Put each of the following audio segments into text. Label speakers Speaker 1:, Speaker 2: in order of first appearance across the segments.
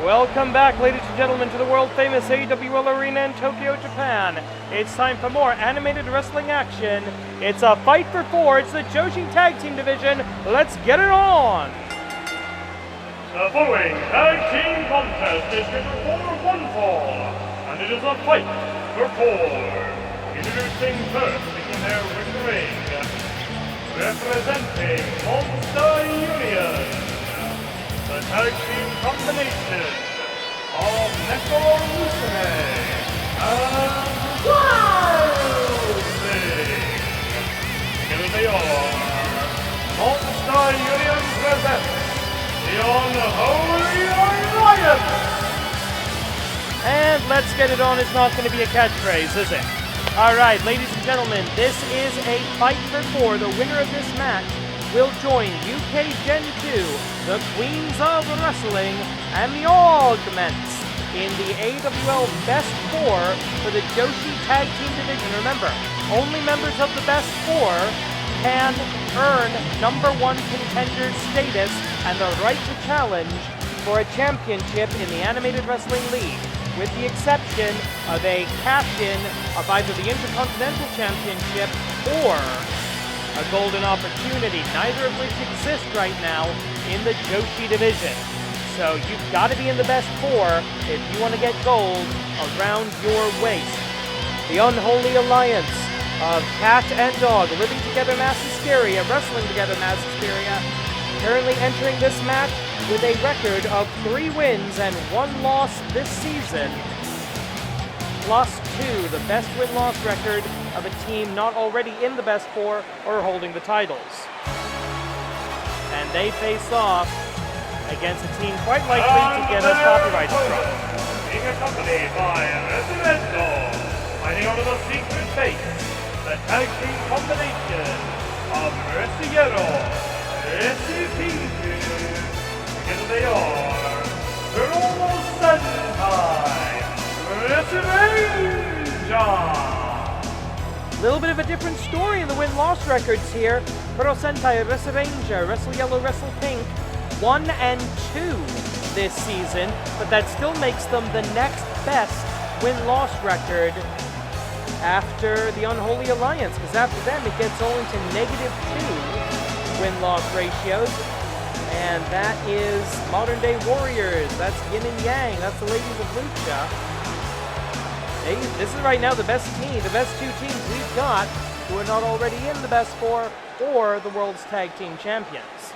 Speaker 1: Welcome back, ladies and gentlemen, to the world-famous AWL Arena in Tokyo, Japan. It's time for more animated wrestling action. It's a fight for four. It's the Joshi Tag Team Division. Let's get it on!
Speaker 2: The following tag team contest is scheduled for one fall, and it is a fight for four. Introducing first, making their way to the ring, representing Monster Union, the tag team combination of Neko Musume and Wild Thing. Together they are Monster Union presents the Unholy Alliance.
Speaker 1: And let's get it on. It's not going to be a catchphrase, is it? Alright, ladies and gentlemen, this is a fight for four. The winner of this match will join UK Gen 2, the Queens of Wrestling, and the Augments in the AWL Best Four for the Joshi Tag Team Division. Remember, only members of the Best Four can earn number one contender status and the right to challenge for a championship in the Animated Wrestling League, with the exception of a cash-in of either the Intercontinental Championship or a golden opportunity, neither of which exist right now in the Joshi Division. So you've got to be in the Best Four if you want to get gold around your waist. The Unholy Alliance of Cat and Dog, living together mass hysteria, wrestling together mass hysteria, currently entering this match with a record of 3 wins and 1 loss this season, plus 2, the best win-loss record of a team not already in the Best Four or holding the titles. And they face off against a team quite likely to get a copyright strike.
Speaker 2: Being accompanied by Resuranger, fighting out of the secret base, the tag team combination of Resuranger, Resuranger. Together they are Puro Sentai, Resuranger.
Speaker 1: A little bit of a different story in the win-loss records here. Puro Sentai, Resuranger, Wrestle Yellow, Wrestle Pink, 1 and 2 this season, but that still makes them the next best win-loss record after the Unholy Alliance, because after them it gets only to -2 win-loss ratios, and that is Modern Day Warriors, that's Yin and Yang, that's the Ladies of Lucha. This is right now the best team, the best 2 teams we've got who are not already in the Best Four or the World's Tag Team Champions.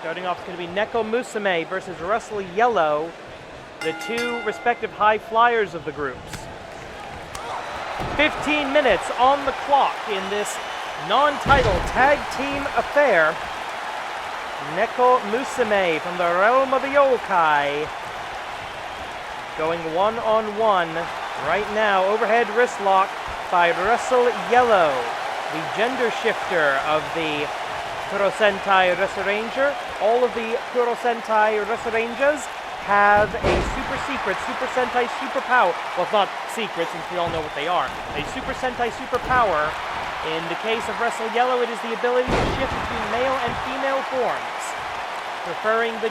Speaker 1: Starting off, it's going to be Neko Musume versus Wrestle Yellow, the 2 respective high flyers of the groups. 15 minutes on the clock in this non-title tag team affair. Neko Musume from the realm of the yokai going one-on-one right now. Overhead wrist lock by Wrestle Yellow, the gender shifter of the Puro Sentai Resuranger. All of the Puro Sentai Resurangers have a super secret Super Sentai superpower. Well, it's not secret since we all know what they are. A Super Sentai superpower. In the case of Wrestle Yellow, it is the ability to shift between male and female forms, preferring the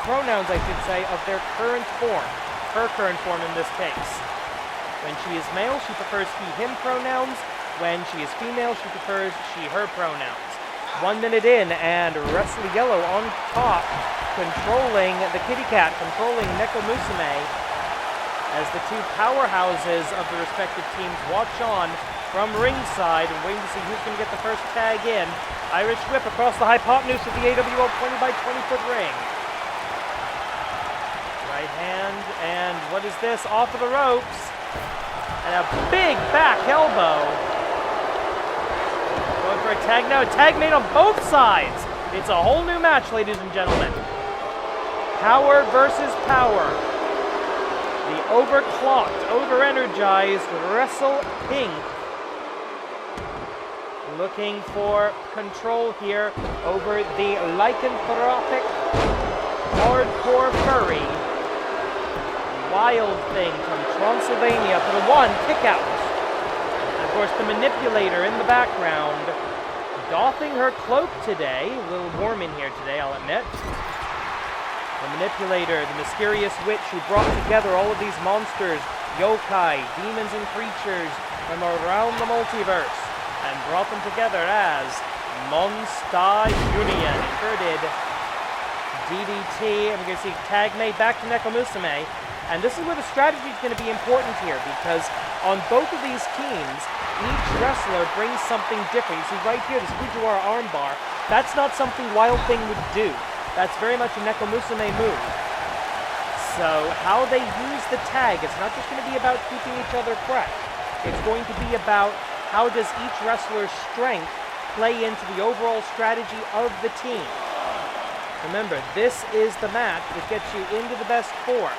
Speaker 1: pronouns, I should say, of their current form. Her current form in this case. When she is male, she prefers he/him pronouns. When she is female, she prefers she/her pronouns. 1 minute in, and Wrestle Yellow on top, controlling the kitty cat, controlling Neko Musume, as the 2 powerhouses of the respective teams watch on from ringside and waiting to see who's going to get the first tag in. Irish whip across the hypotenuse of the AWL 20 by 20-foot ring. Right hand, and what is this? Off of the ropes. And a big back elbow. Going for a tag now. A tag made on both sides. It's a whole new match, ladies and gentlemen. Power versus power. The overclocked, over-energized Wrestle Pink looking for control here over the lycanthropic, hardcore furry Wild Thing from Transylvania for the 1 kick out. And of course, the manipulator in the background, doffing her cloak today. A little warm in here today, I'll admit. The manipulator, the mysterious witch who brought together all of these monsters, yokai, demons and creatures from around the multiverse, and brought them together as Monster Union. Inverted DDT, and we're going to see tag made back to Nekomusume. And this is where the strategy is going to be important here, because on both of these teams, each wrestler brings something different. You see right here, this Fujiwara armbar, that's not something Wild Thing would do. That's very much a Nekomusume move. So how they use the tag, it's not just going to be about keeping each other fresh. It's going to be about how does each wrestler's strength play into the overall strategy of the team. Remember, this is the match that gets you into the best four.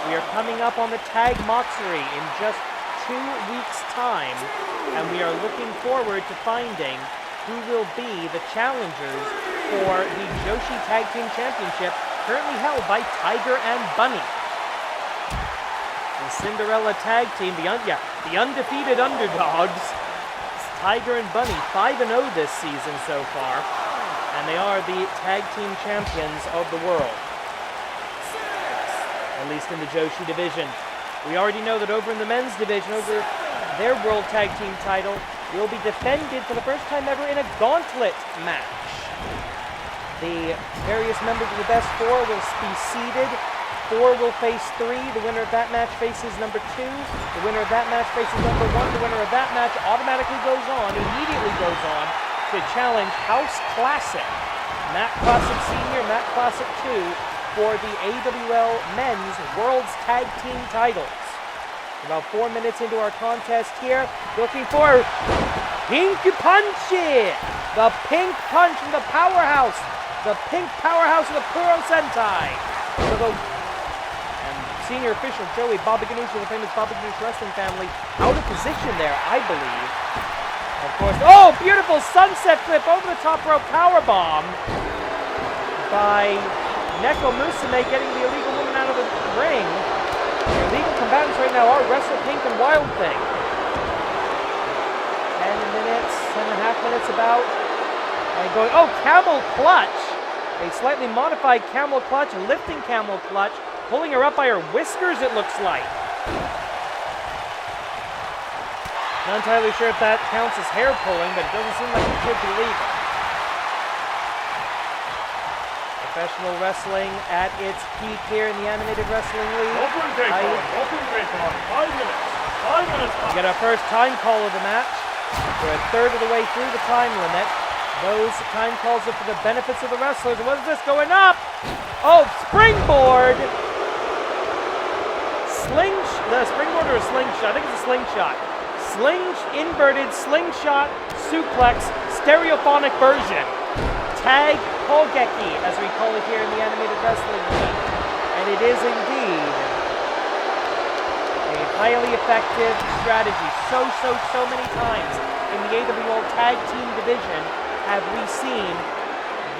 Speaker 1: We are coming up on the Tag Moxery in just 2 weeks' time, and we are looking forward to finding who will be the challengers for the Joshi Tag Team Championship, currently held by Tiger and Bunny. The Cinderella Tag Team, the undefeated underdogs, Tiger and Bunny, 5-0 this season so far, and they are the Tag Team Champions of the world, at least in the Joshi Division. We already know that over in the men's division, over their World Tag Team title will be defended for the first time ever in a gauntlet match. The various members of the best four will be seeded. 4 will face 3. The winner of that match faces number 2. The winner of that match faces number 1. The winner of that match immediately goes on to challenge House Classic, Matt Classic Senior, Matt Classic 2, for the AWL Men's World's Tag Team titles. About 4 minutes into our contest here, looking for Pink Punchy! The Pink Punch from the powerhouse! The Pink powerhouse of the Puro Sentai! And senior official Joey Baba Ganoush of the famous Baba Ganoush wrestling family out of position there, I believe. Of course, oh, beautiful sunset flip over the top rope powerbomb by Nekomusume, getting the illegal woman out of the ring. The illegal combatants right now are Wrestle Pink and Wild Thing. 10.5 minutes about. And going, oh, camel clutch. A slightly modified camel clutch, lifting camel clutch, pulling her up by her whiskers, it looks like. Not entirely sure if that counts as hair pulling, but it doesn't seem like it should be legal. Professional wrestling at its peak here in the Animated Wrestling League.
Speaker 2: Open break on. 5 minutes. 5 minutes.
Speaker 1: We get our first time call of the match. We're a third of the way through the time limit. Those time calls are for the benefits of the wrestlers. What is this going up? Oh, springboard! The springboard or a slingshot? I think it's a slingshot. Inverted slingshot suplex stereophonic version. Tag Kogeki, as we call it here in the Animated Wrestling League. And it is indeed a highly effective strategy. So many times in the AWL Tag Team Division have we seen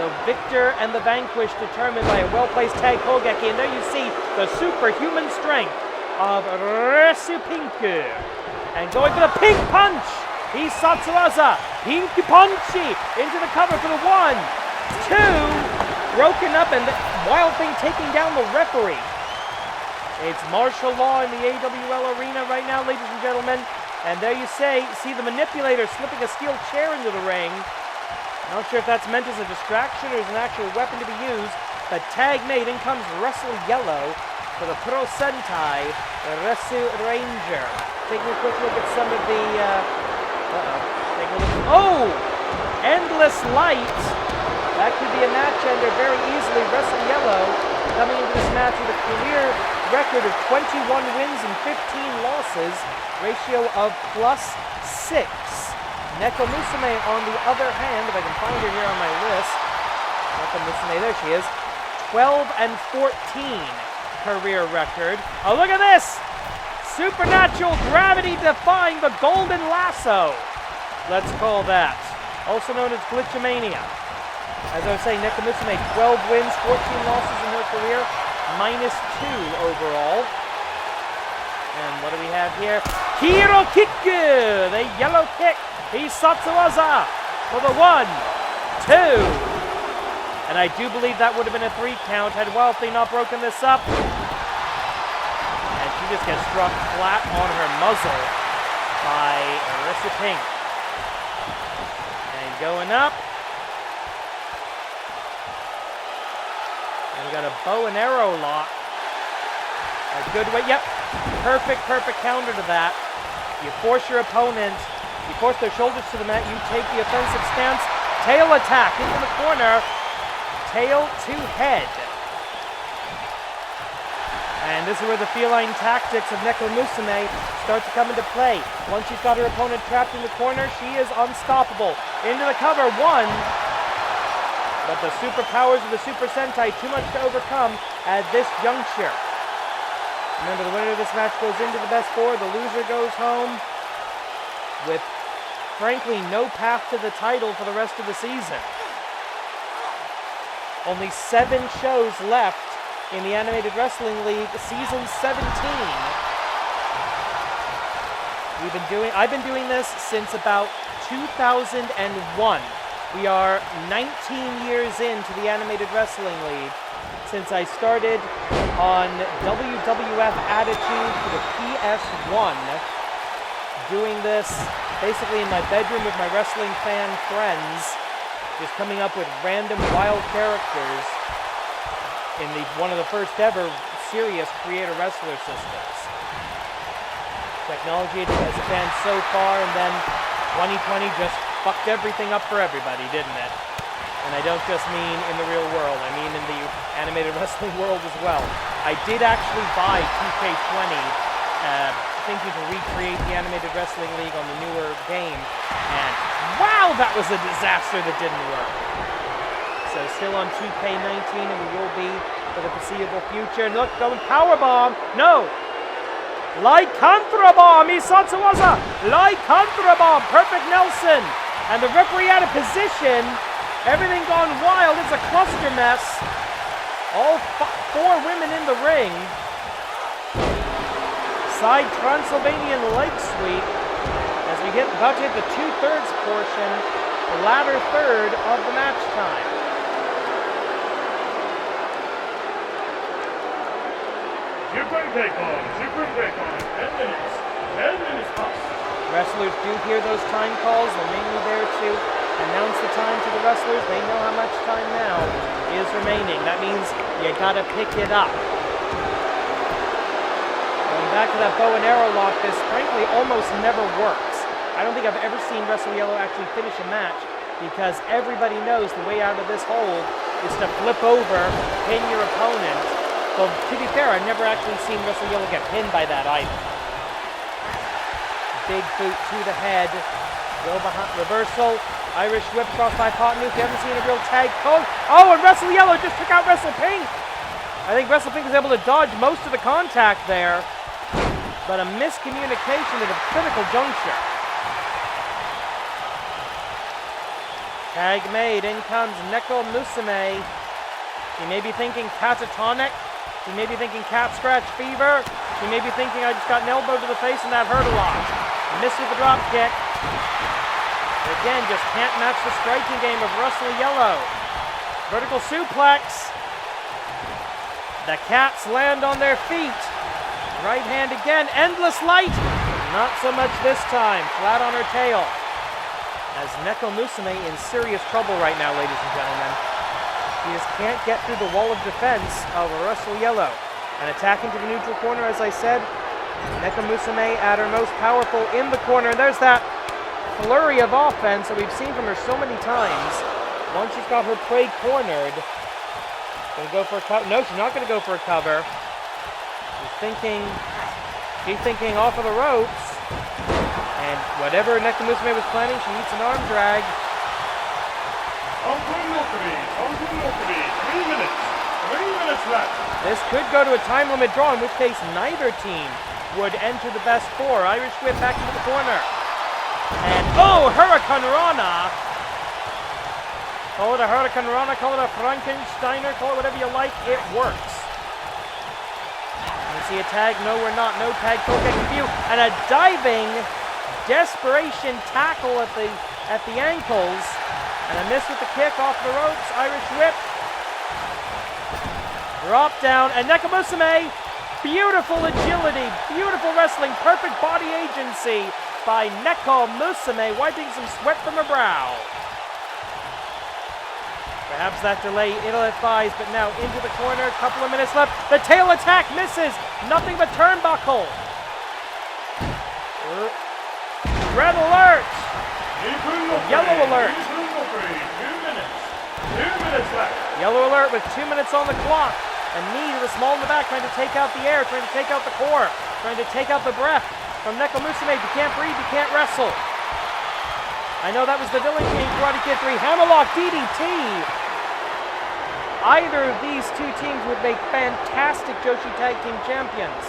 Speaker 1: the victor and the vanquished determined by a well-placed Tag Kogeki. And there you see the superhuman strength of Resupinku. And going for the Pink Punch! He's Satsuwaza! Pink Punchy! Into the cover for the 1, 2, broken up, and Wild Thing taking down the referee. It's martial law in the AWL arena right now, ladies and gentlemen. And there you see the manipulator slipping a steel chair into the ring. Not sure if that's meant as a distraction or as an actual weapon to be used. But tag made, in comes Wrestle Yellow for the Pro Sentai Resuranger. Taking a quick look at some of the, oh! Endless Light. That could be a match ender very easily. Wrestle Yellow coming into this match with a career record of 21 wins and 15 losses. Ratio of +6. Nekomusume, on the other hand, if I can find her here on my list. Nekomusume, there she is. 12 and 14 career record. Oh, look at this! Supernatural gravity defying the golden lasso. Let's call that. Also known as Glitchamania. As I was saying, Nekomusume, 12 wins, 14 losses in her career, -2 overall. And what do we have here? Hero Kick! The yellow kick. He's Satsuwaza for the 1, 2. And I do believe that would have been a 3 count had Wealthy not broken this up. And she just gets struck flat on her muzzle by Marissa Pink. And going up. And we got a bow and arrow lock. A good way, yep. Perfect counter to that. You force your opponent, you force their shoulders to the mat, you take the offensive stance, tail attack into the corner, tail to head. And this is where the feline tactics of Neko Musume start to come into play. Once she's got her opponent trapped in the corner, she is unstoppable. Into the cover, 1. But the superpowers of the Super Sentai, too much to overcome at this juncture. Remember, the winner of this match goes into the best 4. The loser goes home with, frankly, no path to the title for the rest of the season. Only 7 shows left in the Animated Wrestling League, season 17. I've been doing this since about 2001. We are 19 years into the Animated Wrestling League since I started on WWF Attitude for the PS1, doing this basically in my bedroom with my wrestling fan friends, just coming up with random wild characters in one of the first ever serious creator wrestler systems. Technology has advanced so far, and then 2020 just fucked everything up for everybody, didn't it? And I don't just mean in the real world, I mean in the animated wrestling world as well. I did actually buy 2K20, thinking to recreate the Animated Wrestling League on the newer game, and wow, that was a disaster that didn't work. So still on 2K19, and we will be for the foreseeable future. And look, going powerbomb, no! Lycanthra-bomb, Isatsuwaza! Lycanthra-bomb, perfect Nelson! And the referee out of position, everything gone wild, it's a cluster mess. All 4 women in the ring. Side Transylvanian leg sweep as we get about to hit the 2/3 portion, the latter third of the match time.
Speaker 2: Super break on, 10 minutes, 10 minutes past.
Speaker 1: Wrestlers do hear those time calls. They're mainly there to announce the time to the wrestlers. They know how much time now is remaining. That means you gotta pick it up. Going back to that bow and arrow lock, this frankly almost never works. I don't think I've ever seen Wrestle Yellow actually finish a match because everybody knows the way out of this hold is to flip over, pin your opponent. So to be fair, I've never actually seen Wrestle Yellow get pinned by that either. Big boot to the head. Go behind, reversal. Irish whip cross by Potnuke. You haven't seen a real tag code. Oh, and Wrestle Yellow just took out Wrestle Pink. I think Wrestle Pink was able to dodge most of the contact there, but a miscommunication at a critical juncture. Tag made. In comes Neko Musume. You may be thinking catatonic. You may be thinking cat scratch fever. You may be thinking I just got an elbow to the face and that hurt a lot. Missed with the drop kick. Again, just can't match the striking game of Wrestle Yellow. Vertical suplex. The cats land on their feet. Right hand again. Endless light. Not so much this time. Flat on her tail. As Neko Musume in serious trouble right now, ladies and gentlemen. She just can't get through the wall of defense of Wrestle Yellow. And attacking to the neutral corner, as I said, Neko Musume at her most powerful in the corner. And there's that flurry of offense that we've seen from her so many times. Once she's got her prey cornered, gonna go for a cover. No, she's not gonna go for a cover. She's thinking off of the ropes. And whatever Neko Musume was planning, she needs an arm drag.
Speaker 2: Unholy, 3 minutes left.
Speaker 1: This could go to a time limit draw, in which case neither team would enter the best 4. Irish whip back into the corner. And oh, Hurricane Rana. Call it a Hurricane Rana, call it a Frankensteiner, call it whatever you like, it works. You see a tag? No, we're not. No tag, full kick view. And a diving desperation tackle at the ankles. And a miss with the kick off the ropes. Irish whip. Drop down, and Nekomusume, beautiful agility, beautiful wrestling, perfect body agency by Nekomusume, wiping some sweat from her brow. Perhaps that delay ill-advised, but now into the corner, couple of minutes left. The tail attack misses, nothing but turnbuckle. Red alert! Yellow alert!
Speaker 2: 2 minutes left.
Speaker 1: Yellow alert with 2 minutes on the clock. A knee to the small in the back, trying to take out the air, trying to take out the core, trying to take out the breath from Nekomusume. If you can't breathe, you can't wrestle. I know that was the Villain King Karate Kid 3 Hammerlock DDT. Either of these two teams would make fantastic Joshi Tag Team champions.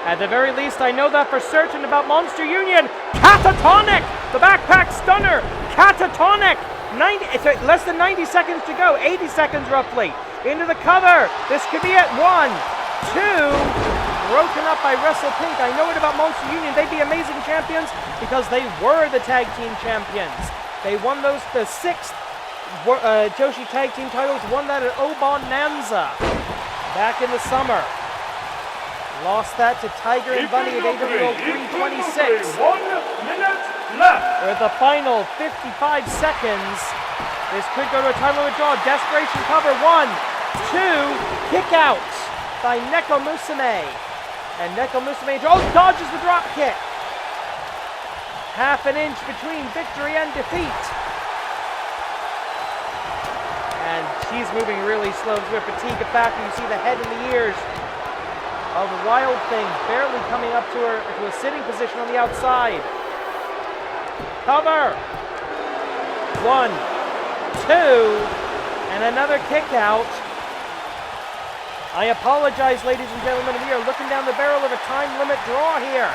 Speaker 1: At the very least, I know that for certain about Monster Union. Catatonic! The backpack stunner! Catatonic! It's less than 90 seconds to go. 80 seconds roughly. Into the cover. This could be it. 1, 2... Broken up by Wrestle Pink. I know it about Monster Union. They'd be amazing champions because they were the tag team champions. They won the 6th Joshi Tag Team titles. Won that at Obonanza back in the summer. Lost that to Tiger and Bunny at AWL 326.
Speaker 2: 1 minute left.
Speaker 1: With the final 55 seconds, this could go to a time limit draw. Desperation cover. 1, 2, kick out by Nekomusume. And Nekomusume dodges the drop kick. Half an inch between victory and defeat. And she's moving really slow to a fatigue factor. You see the head and the ears of Wild Thing barely coming up to her to a sitting position on the outside. Cover. 1, 2, and another kick out. I apologize, ladies and gentlemen. We are looking down the barrel of a time limit draw here.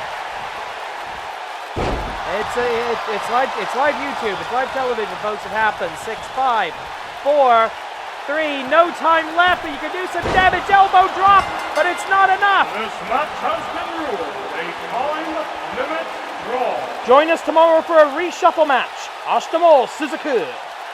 Speaker 1: It's live YouTube. It's live television, folks. It happens. 6, 5, 4, 3. No time left, but you can do some damage. Elbow drop, but it's not enough.
Speaker 2: This match has been ruled a time limit draw.
Speaker 1: Join us tomorrow for a reshuffle match. Ashita mo Suzuku.